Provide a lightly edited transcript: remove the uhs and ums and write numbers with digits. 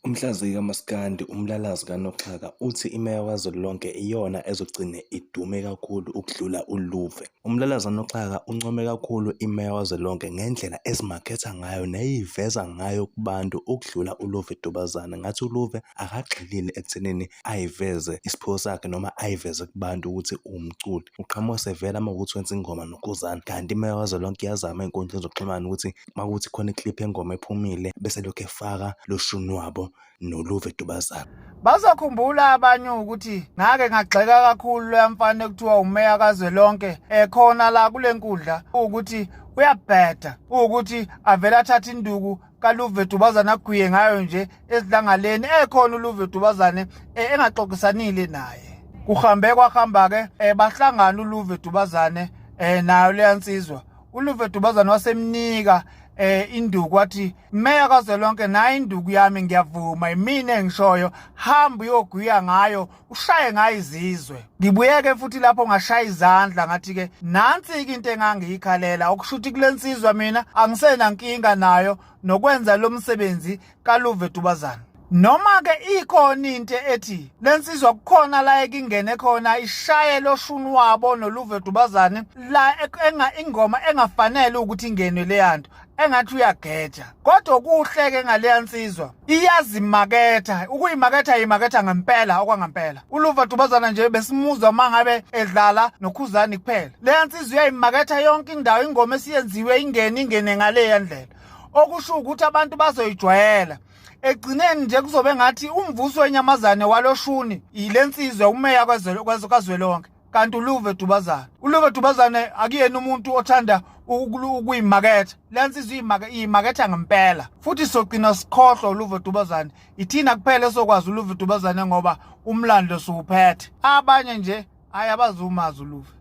Umhlaziyi kaMaskandi umlalazi kaNoxhaka uthi iMeya Kazwelonke iyona ezogcina idume kakhulu ukudlula uLuve. Umlalazi kaNoxhaka uncome kakhulu iMeya Kazwelonke ngendlela ezimaketha ngayo neyiveza ngayo kubantu ukudlula uLuve Dubazane. Ngathi uLuve akagxilile ekuthenini ayiveze isiphiwo sakhe noma ayiveze kubantu ukuthi umculi. Uqhamuka sevela uma ukuthi wenza ingoma noKhuzani. Kanti iMeya Kazwelonke iyazama ey'nkundleni zokuxhumana ukuthi uma kuthi khona iklip yengoma ephumile bese lokhu efaka lo shuni wabo noLuve Dubazane. Bazokhumbula abanye ukuthi ngake ngagxeka kakhulu lo mfana ekuthiwa uMeya Kazwelonke khona la kule nkundla ukuthi uyabheda ukuthi avela athatha induku kaLuve Dubazane agwiye ngayo nje esidlangaleni ekhona uLuve Dubazane engaxoxisanile naye. Kuhambe kwahamba ke bahlangana uLuve Dubazane nayo leya nsizwa. uLuve Dubazane wasemnika induku wathi Meya Kazwelonke nayo induku yami ngiyavuma imina engishoyo hamba uyogwiya ngayo ushaye ngayo izizwe. Ngibuyeke futhi lapho ngashaya izandla ngathi ke nansi into engangiyikhalela okushuthi kulensizwa mina angisena nkinga nayo nokwenza lo msebenzi kaLuve Dubazane. Noma ke ikhona into ethi lensizwa kukhona la ekingene khona ishaye lo shuni wabo noLuve Dubazane la ingoma engafanele ukuthi ingene leyanto engathi uyageja. Kodwa kuhleke ngaleya nsizwa iyazimaketha ukuyimaketha imaketha ngempela okwangempela. uLuve Dubazane nje besimuzwa mangabe edlala noKhuzani kuphela. Leya nsizwa uyayimaketha yonke indawo ingoma esiyenziwe ingene ngaleya ndlela. Okusho ukuthi abantu bazoyijwayela. Egcineni nje kuzobe ngathi umvuso wenyamazane waloshuni ilensizwe uMeya Kazwelonke kanti uLuve Dubazane. uLuve Dubazane akuyena umuntu othanda ukuyimaketha. Lensizwe iyimaketha ngempela. Futhi sogcina sikhohlwa uLuve Dubazane. Ithina kuphela esokwazi uLuve Dubazane ngoba umlando siwuphethe. Abanye nje ayabazumazi uLuve.